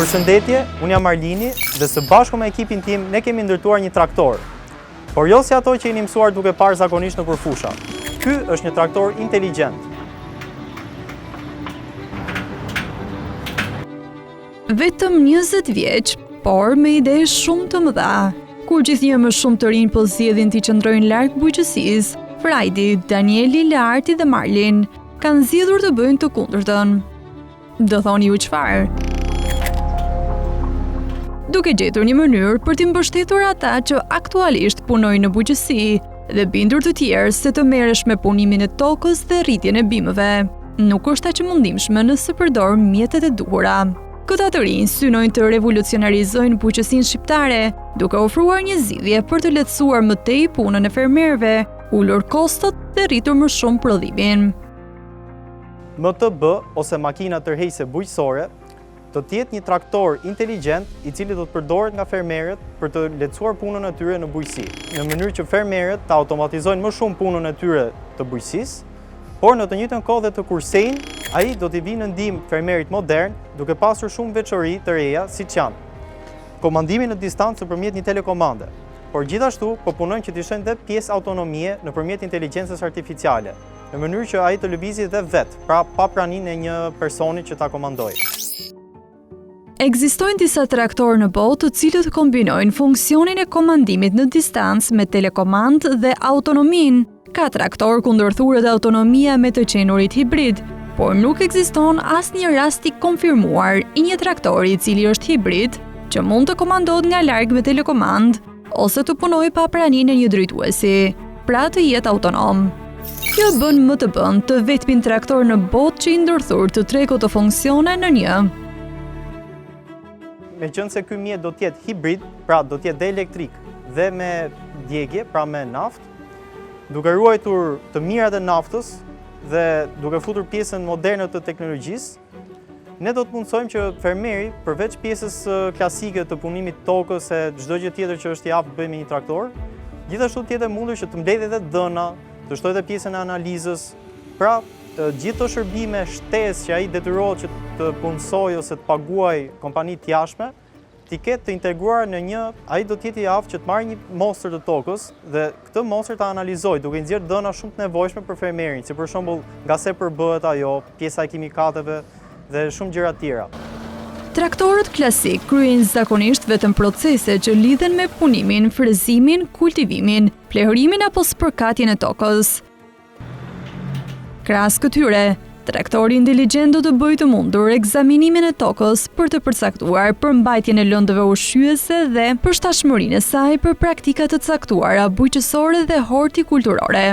Përshëndetje, unë jam Arlini dhe së bashku me ekipin tim ne kemi ndërtuar një traktor. Por jo si ato që jeni mësuar duke parë zakonisht në përfusha. Ky është një traktor inteligjent. Vetëm 20 vjeç, por me ide shumë të mëdha. Kur gjithnjë më shumë të rinj po zgjedhin të qëndrojnë larg bujqësisë, Frajdi, Danieli, Learti dhe Marlin kanë zgjedhur të bëjnë të kundërtën. Do thoni ju çfarë? Duke gjetur një mënyrë për t'i mbështetur ata që aktualisht punojnë në bujqësi dhe bindur të tjerë se të merresh me punimin e tokës dhe rritjen e bimëve. Nuk është aq e mundimshme nëse përdor mjetet e duhura. Këta të rinj synojnë të revolucionarizojnë bujqësinë shqiptare, duke ofruar një zgjidhje për të lehtësuar më tej punën e fermerëve, ulur kostot dhe rritur më shumë prodhimin. MTB ose makina tërheqëse bujqësore do të jetë një traktor inteligjent i cili do të përdoret nga fermerët për të lehtësuar punën e tyre në bujqësi, në mënyrë që fermerët të automatizojnë më shumë punën e tyre të bujqësisë, por në të njëjtën kohë dhe të kursejnë, ai do t'i vinë në ndihmë fermerit modern, duke pasur shumë veçori të reja siç janë komandimi në distancë nëpërmjet një telekomande, por gjithashtu po punojnë që të shënë dhe pjesë autonomie nëpërmjet inteligjencës artificiale, në mënyrë që ai të lëvizë dhe vetë, pra pa praninë e një personi që ta komandojë. Ekzistojnë disa traktorë në botë të cilët kombinojnë funksionin e komandimit në distancë me telekomandë dhe autonominë. Ka traktor ku ndërthuret autonomia me të qenurit hibrid, por nuk ekziston asnjë rast i konfirmuar i një traktori i cili është hibrid, që mund të komandohet nga larg me telekomandë ose të punojë pa praninë e një drejtuesi, pra të jetë autonom. Kjo bën MTB-n të vetmin traktor në botë që i ndërthur të treku të funksione në një. Meqense ky mjet do të jetë hibrid, pra do të jetë dhe elektrik dhe me djegje, pra me naftë, duke ruajtur të mirat e naftës dhe duke futur pjesën moderne të teknologjisë, ne do të mundsojmë që fermeri, përveç pjesës klasike të punimit tokës e çdo gjë tjetër që është i aftë bëjmë me një traktor, gjithashtu të jetë e mundur që të mbledhë edhe dëna, të shtojë edhe pjesën e analizës, pra gjithë të shërbime shtesë që ai detyrohet që të punësoj ose të paguaj kompani të jashtme, t'i ketë të integruar në një, ai do të jetë i aftë që të marrë një mostër të tokës dhe këtë mostër ta analizojë duke nxjerrë dëna shumë të nevojshme për fermerin, si për shembull nga se përbëhet ajo, pjesa e kimikateve dhe shumë gjëra tjera. Traktorët klasik kryejnë zakonisht vetëm procese që lidhen me punimin, frezimin, kultivimin, plehërimin apo spërkatjen e tokës. Krahas këtyre, traktori inteligjent do të bëjë të mundur ekzaminimin e tokës për të përcaktuar përmbajtjen e lëndëve ushqyese dhe përshtatshmërinë e saj për praktika të caktuara bujqësore dhe hortikulturore.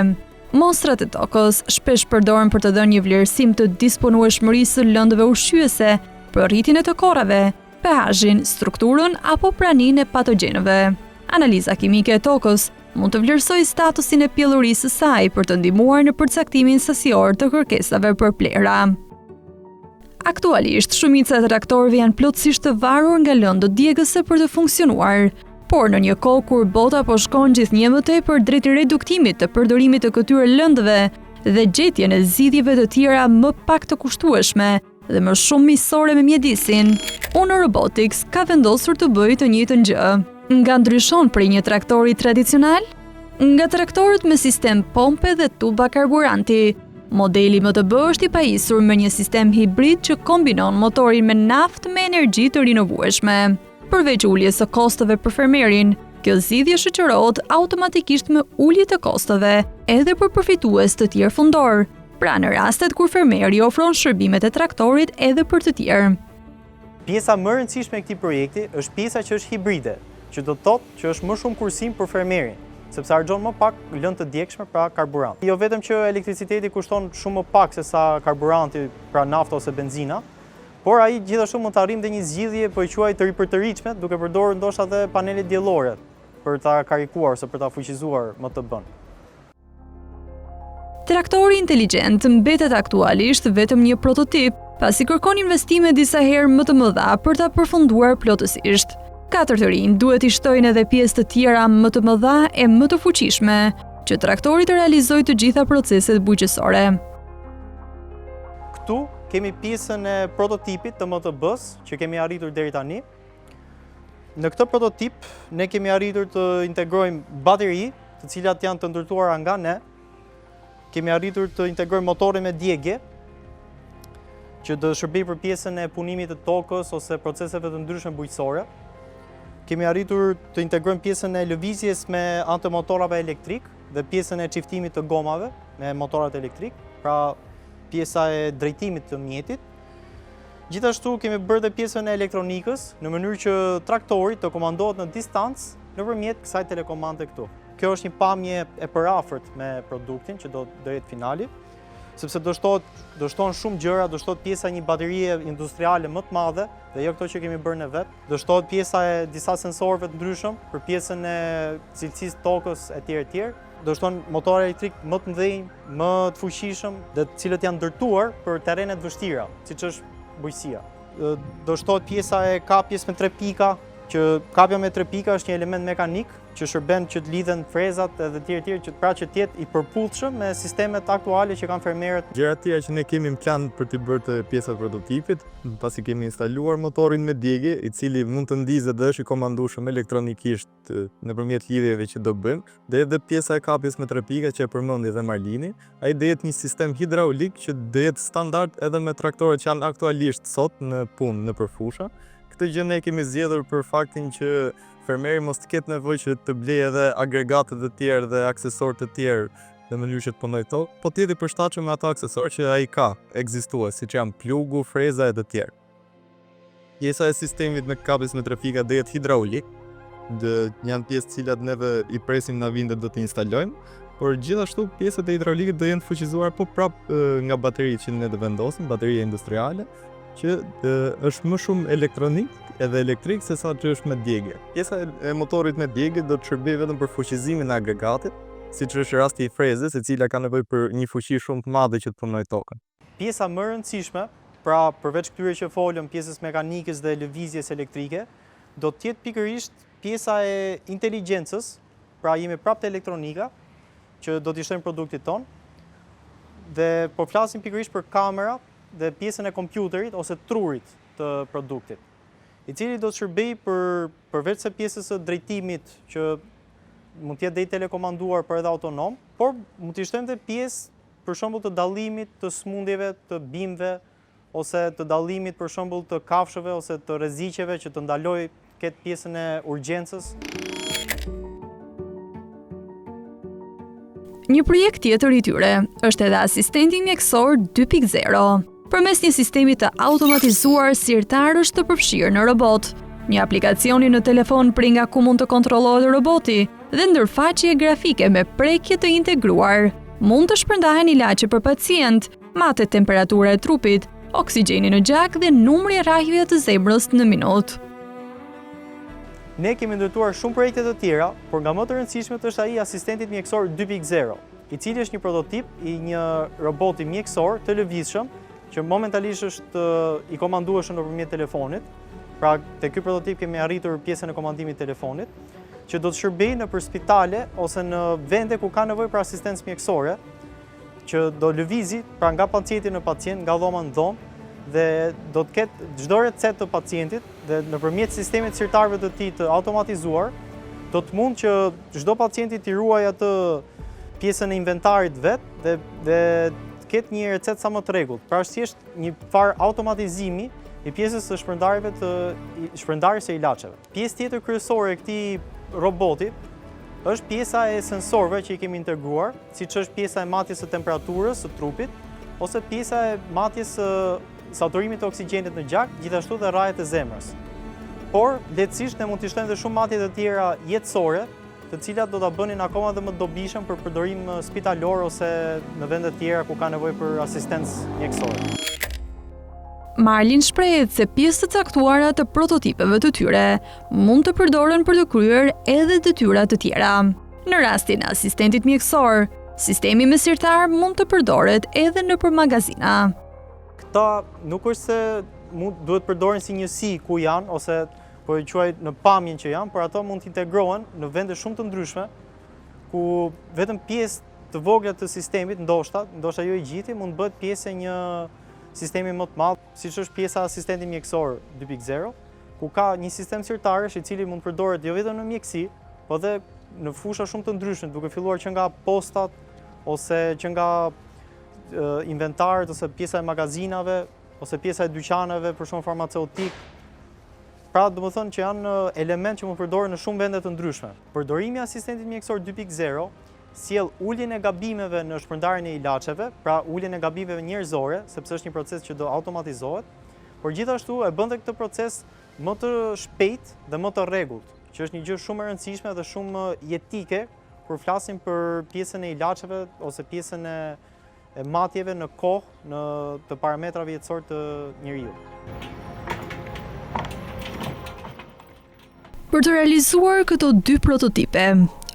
Mostrat e tokës shpesh përdoren për të dhënë një vlerësim të disponueshmërisë së lëndëve ushqyese, për rritjen e të korrave, pH-in, strukturën apo praninë e patogjenëve. Analiza kimike e tokës mund të vlerësoj statusin e pjellurisë së saj për të ndihmuar në përcaktimin sasior të kërkesave për plera. Aktualisht, shumica e traktorëve janë plotësisht të varur nga lëndët djegëse për të funksionuar, por në një kohë kur bota po shkon gjithnjë më tepër drejt reduktimit të përdorimit të këtyre lëndëve dhe gjetjen e zgjidhjeve të tjera më pak të kushtueshme dhe më shumë miqësore me mjedisin, Uno Robotics ka vendosur të bëjë të njëjtën gjë. Nga ndryshon prej një traktori tradicional? Nga traktorët me sistem pompe dhe tuba karburanti. Modeli MTB është i pajisur me një sistem hibrid që kombinon motorin me naftë me energji të rinovueshme. Përveç uljes së kosteve për fermerin, kjo zgjidhje shoqërohet automatikisht me ulje të kosteve edhe për përfitues të tjerë fundor, pra në rastet kur fermeri ofron shërbimet e traktorit edhe për të tjerë. Pjesa më e rëndësishme e këtij projekti është pjesa që është hibride, që do të thotë që është më shumë kursim për fermerin, sepse harxhon më pak lëndë të djegshme, pra karburant. Jo vetëm që elektriciteti kushton shumë më pak se sa karburanti, pra nafta ose benzina, por ai gjithashtu mund të arrijmë dhe një zgjidhje po e quaj të ripërtëritshme, duke përdorur ndoshta edhe panele diellore për ta karikuar ose për ta fuqizuar MTB-n. Traktori inteligjent mbetet aktualisht vetëm një prototip, pasi kërkon investime disa herë më të mëdha për ta përfunduar plotësisht. Katër të rinj duhet i shtojnë edhe pjesë të tjera më të mëdha e më të fuqishme, që traktori të realizojë të gjitha proceset bujqësore. Këtu kemi pjesën e prototipit të MTB-s që kemi arritur deri tani. Në këtë prototip ne kemi arritur të integrojmë bateri, të cilat janë të ndërtuara nga ne. Kemi arritur të integrojmë motore me djegje, që do shërbej për pjesën e punimit të tokës ose proceseve të ndryshme bujqësore. Kemi arritur të integrojmë pjesën e lëvizjes me anë të motorave elektrik dhe pjesën e çiftimit të gomave me motorat elektrik, pra pjesa e drejtimit të mjetit. Gjithashtu kemi bërë dhe pjesën e elektronikës në mënyrë që traktori të komandohet në distancë nëpërmjet kësaj telekomande këtu. Kjo është një pamje e përafërt me produktin që do jetë finali, sepse do shtohen shumë gjëra, do shtohet pjesa e një baterie industriale më të madhe dhe jo këto që kemi bërë ne vetë. Do shtohet pjesa e disa sensorëve të ndryshëm për pjesën e cilësisë tokës etj. Do shtohen motor elektrik më të mëdhenj, më të fuqishëm, dhe të cilët janë ndërtuar për terrene të vështira, siç është bujqësia. Do shtohet pjesa e kapjes me 3 pika, që kapja me 3 pika është një element mekanik që shërben që të lidhen frezat edhe tjerë që pra që të jetë i përputhshëm me sistemet aktuale që kanë fermerët. Gjëra të tjera që ne kemi në plan për të bërë të pjesat prototipit, pasi kemi instaluar motorin me djegje, i cili mund të ndizet dhe është i komandueshëm elektronikisht nëpërmjet lidhjeve që do bëjmë, dhe edhe pjesa e kapjes me 3 pika që e përmendi dhe Marlini, ai do jetë një sistem hidraulik që do jetë standard edhe me traktorët që janë aktualisht sot në punë nëpër fusha. Këtë gjë ne kemi zgjedhur për faktin që fermeri mos të ketë nevojë që të blejë edhe agregatet e tjerë dhe aksesorë të tjerë në mënyrë që të punojë këto, po të jetë i përshtatshëm me ato aksesorë që ai ka ekzistuar, siç janë plugu, freza e të tjerë. Pjesa e sistemit me kapjes me 3 pika do jetë hidraulik, janë pjesë të cilat neve i presim na vinde do të instalojmë, por gjithashtu pjesët e hidraulikit do jenë fuqizuar po prapë nga bateritë që ne do vendosim, bateria industriale, që është më shumë elektronik edhe elektrik se sa që është me djegje. Pjesa e motorit me djegje do të shërbejë vetëm për fuqizimin e agregatit, siç është rasti i frezës, e cila ka nevojë për një fuqi shumë të madhe që të punojë tokën. Pjesa më e rëndësishme, pra përveç këtyre që folëm, pjesës mekanikës dhe lëvizjes elektrike, do të jetë pikërisht pjesa e inteligjencës, pra jemi prapë te elektronika, që do t'i shtojmë produktit ton, dhe po flasim pikërisht për kamera dhe pjesën e kompjuterit ose trurit të produktit, i cili do të shërbej përveç se pjesës së drejtimit që mund të jetë dhe i telekomanduar për edhe autonom, por mund t'i shtojmë dhe pjesë për shembull të dallimit të smundjeve, të bimëve, ose të dallimit për shembull të kafshëve ose të rreziqeve që të ndalojë këtë pjesën e urgjencës. Një projekt tjetër i tyre është edhe asistenti mjekësor 2.0. Përmes një sistemi të automatizuar, sirtar është të përfshirë në robot. Një aplikacioni në telefon prej nga ku mund të kontrollohet roboti dhe ndërfaqje grafike me prekje të integruar. Mund të shpërndahen ilaçe për pacient, matet temperatura e trupit, oksigjeni në gjak dhe numri e rrahjeve të zemrës në minutë. Ne kemi ndërtuar shumë projekte të tjera, por nga më të rëndësishmet është ai asistentit mjekësor 2.0, i cili është një prototip i një roboti mjekësor të lëvizshëm, që momentalisht është i komandueshëm nëpërmjet telefonit. Pra, te ky prototip kemi arritur pjesën e komandimit të telefonit, që do të shërbejë nëpër spitale ose në vende ku ka nevojë për asistencë mjekësore, që do lëvizi pra nga pacienti në pacient, nga dhoma në dhomë, dhe do të ketë çdo recetë të pacientit dhe nëpërmjet sistemit sirtarëve të tij të automatizuar, do të mund që çdo pacienti t'i ruajë atë pjesën e inventarit vet dhe ketë një recetë sa më të rregullt. Pra është thjesht një farë automatizimi i pjesës së shpërndarjes së ilaçeve. Pjesë tjetër kryesore e këtij roboti është pjesa e sensorëve që i kemi integruar, siç është pjesa e matjes së temperaturës së trupit ose pjesa e matjes së saturimit të oksigjenit në gjak, gjithashtu dhe rrajet e zemrës. Por lehtësisht ne mund t'i shtojmë edhe shumë matje të tjera jetësore, të cilat do ta bënin akoma dhe më dobishëm për përdorim spitalor ose në vende të tjera ku ka nevojë për asistencë mjekësore. Marlin shprehet se pjesë të caktuara të prototipeve të tyre mund të përdoren për të kryer edhe detyra të tjera. Në rastin e asistentit mjekësor, sistemi me sirtar mund të përdoret edhe nëpër magazina. Këta nuk është se duhet përdoren si njësi ku janë ose po e quaj në pamjen që janë, por ato mund të integrohen në vende shumë të ndryshme, ku vetëm pjesë të vogla të sistemit, ndoshta jo i gjithi, mund bëhet pjesë e një sistemi më të madh, siç është pjesa asistenti mjekësor 2.0, ku ka një sistem zyrtarësh i cili mund përdoret jo vetëm në mjekësi, por edhe në fusha shumë të ndryshme, duke filluar që nga postat ose që nga inventarët ose pjesa e magazinave ose pjesa e dyqaneve, për shembull farmaceutik. Pra, domethënë që janë element që mund përdoren në shumë vende të ndryshme. Përdorimi i asistentit mjekësor 2.0 sjell uljen e gabimeve në shpërndarjen e ilaçeve, pra uljen e gabimeve njerëzore, sepse është një proces që do automatizohet, por gjithashtu e bën këtë proces më të shpejt dhe më të rregullt, që është një gjë shumë e rëndësishme dhe shumë jetike kur flasim për pjesën e ilaçeve ose pjesën e matjeve në kohë në të parametrave jetësor të njeriu. Për të realizuar këto dy prototipe,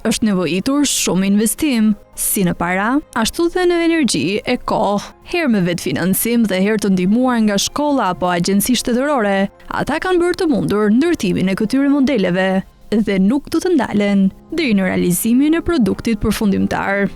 është nevojitur shumë investim, si në para, ashtu dhe në energji e kohë, herë me vetë financim dhe herë të ndihmuar nga shkolla apo agjenci shtetërore. Ata kanë bërë të mundur ndërtimin e këtyre modeleve dhe nuk do të ndalen deri në realizimin e produktit përfundimtar.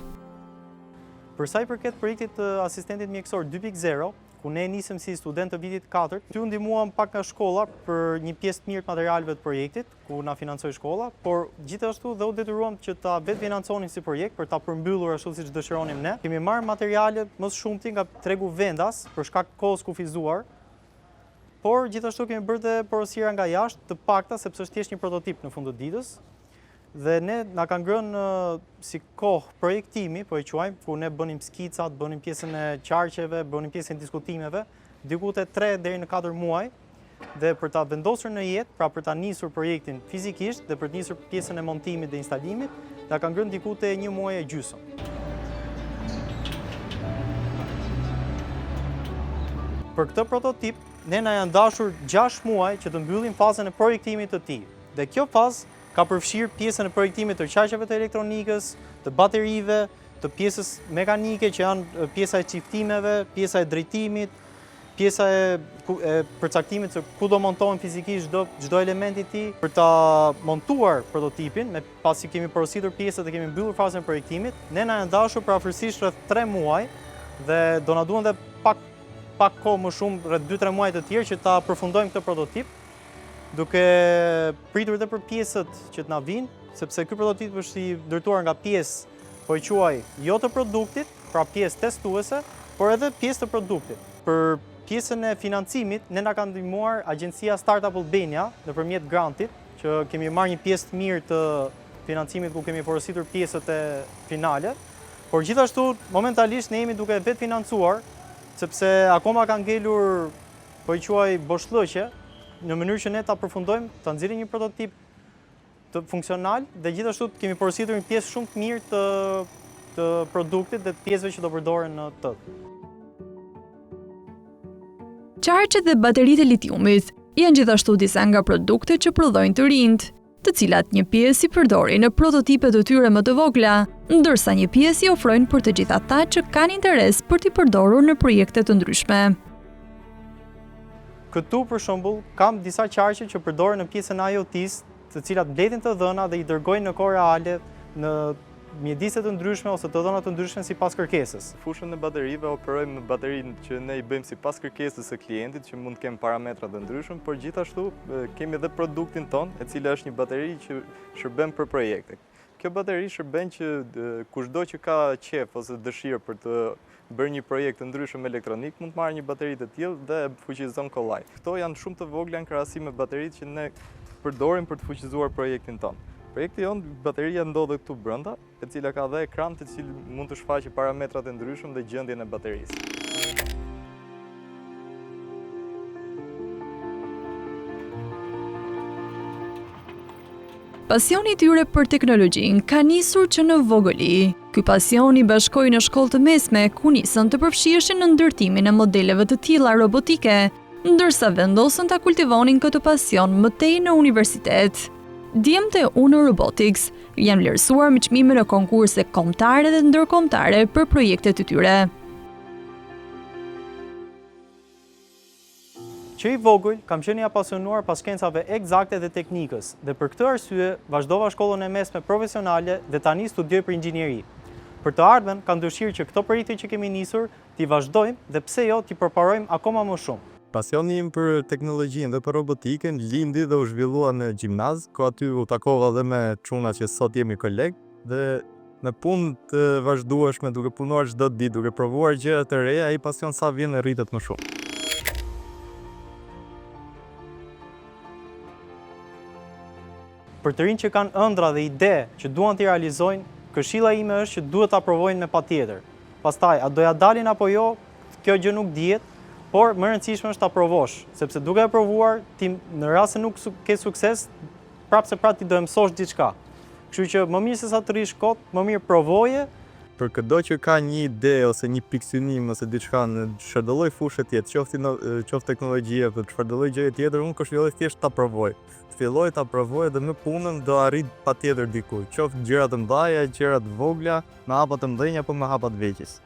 Për sa i përket projektit të asistentit mjekësor 2.0, ku ne nisëm si student të vitit 4, ty u ndihmuam pak nga shkolla për një pjesë të mirë të materialeve të projektit, ku na financoi shkolla, por gjithashtu dhe u detyruam që ta vetë financonin si projekt për ta përmbyllur ashtu siç dëshironim ne. Kemi marrë materiale më së shumti nga tregu vendas për shkak të kohës kufizuar, por gjithashtu kemi bërë dhe porosira nga jashtë të pakta sepse është thjesht një prototip në fund të ditës. Dhe ne na ka ngrënë si kohë projektimi, po e quajmë, ku ne bënim skicat, bënim pjesën e qarqeve, bënim pjesën e diskutimeve, diku te 3 deri në 4 muaj, dhe për ta vendosur në jetë, pra për ta nisur projektin fizikisht dhe për të nisur pjesën e montimit dhe instalimit, na ka ngrënë diku te 1 muaj e gjysmë. Për këtë prototip, ne na janë dashur 6 muaj që të mbyllim fazën e projektimit të tij. Dhe kjo fazë ka përfshirë pjesën e projektimit të qarqeve të elektronikës, të baterive, të pjesës mekanike që janë pjesa e çiftimeve, pjesa e drejtimit, pjesa e përcaktimit se ku do montohen fizikisht çdo element i tij. Për ta montuar prototipin, pasi kemi porositur pjesët dhe kemi mbyllur fazën e projektimit, ne na janë dashur afërsisht rreth 3 muaj dhe do na duan edhe pak kohë më shumë, rreth 2-3 muaj të tjerë që ta përfundojmë këtë prototip, duke pritur edhe për pjesët që të na vinë, sepse ky prototip është i ndërtuar nga pjesë, po e quaj, jo të produktit, pra pjesë testuese, por edhe pjesë të produktit. Për pjesën e financimit, ne na ka ndihmuar agjencia Startup Albania nëpërmjet grantit, që kemi marrë një pjesë të mirë të financimit ku kemi porositur pjesët e finale, por gjithashtu momentalisht ne jemi duke vetë financuar, sepse akoma ka ngelur, po e quaj, boshllëqe, në mënyrë që ne ta përfundojmë, ta nxjerrim një prototip të funksional dhe gjithashtu kemi porositur një pjesë shumë të mirë të produktit dhe të pjesëve që do përdoren në të. Qarqet dhe bateritë e litiumit janë gjithashtu disa nga produktet që prodhojnë të rinjt, të cilat një pjesë i përdorin në prototipet e tyre më të vogla, ndërsa një pjesë i ofrojnë për të gjithë ata që kanë interes për t'i përdorur në projekte të ndryshme. Këtu, për shembull, kam disa qarqe që përdoren në pjesën e IoT-s, të cilat mbledhin të dhëna dhe i dërgojnë në kohë reale në mjedise të ndryshme ose të dhëna të ndryshme sipas kërkesës. Fushën e baterive operojmë me baterinë që ne i bëjmë sipas kërkesës së klientit, që mund të kemë parametra të ndryshëm, por gjithashtu kemi edhe produktin ton, e cila është një bateri që shërben për projekte. Kjo bateri shërben që kushdo që ka qef ose dëshirë për të bërë një projekt të ndryshëm elektronik, mund të marrë një bateri të tillë dhe fuqizon kollaj. Këto janë shumë të vogla në krahasim me bateritë që ne përdorim për të fuqizuar projektin ton. Projekti jonë, bateria ndodhet këtu brenda, e cila ka dhe ekran të cili mund të shfaqë parametrat e ndryshëm dhe gjendjen e baterisë. Pasioni i tyre për teknologjinë ka nisur që në vogëli. Ky pasion i bashkoi në shkollë të mesme ku nisën të përfshireshin në ndërtimin e modeleve të tilla robotike, ndërsa vendosën ta kultivonin këtë pasion më tej në universitet. Djemtë e Uno Robotics janë vlerësuar me çmime në konkurse kombëtare dhe ndërkombëtare për projektet e tyre. Që i vogël, kam qenë i apasionuar pas shkencave eksakte dhe teknikës, dhe për këtë arsye vazhdova shkollën e mesme profesionale dhe tani studioj për inxhinieri. Për të ardhmen, kam dëshirë që këto projekte që kemi nisur t'i vazhdojmë dhe pse jo t'i përparojmë akoma më shumë. Pasioni im për teknologjinë dhe për robotikën lindi dhe u zhvillua në gjimnaz, ku aty u takova dhe me çuna që sot jemi kolegë dhe në punë të vazhdueshme duke punuar çdo ditë, duke provuar gjëra të reja, ai pasion sa vjen e rritet më shumë. Për të rinj që kanë ëndra dhe ide që duan t'i realizojnë, këshilla ime është që duhet ta provojnë me patjetër. Pastaj, a do ja dalin apo jo, kjo gjë nuk dihet, por më rëndësishme është ta provosh, sepse duke e provuar, ti në rast se nuk ke sukses, prapse ti do e mësosh diçka. Kështu që më mirë se sa të rish kot, më mirë provoje. Për çdo që ka një ide ose një pikë synim ose diçka në çfarëdo lloj fushë tjetër, qoftë teknologjia apo çfarëdo lloj gjëje tjetër, unë këshilloj thjesht ta provoj. Filloj ta provoj dhe në punën do arrit patjetër diku. Qoftë gjëra të mëdha, gjëra të vogla, me hapa të mëdhenj apo me hapa të vegjël.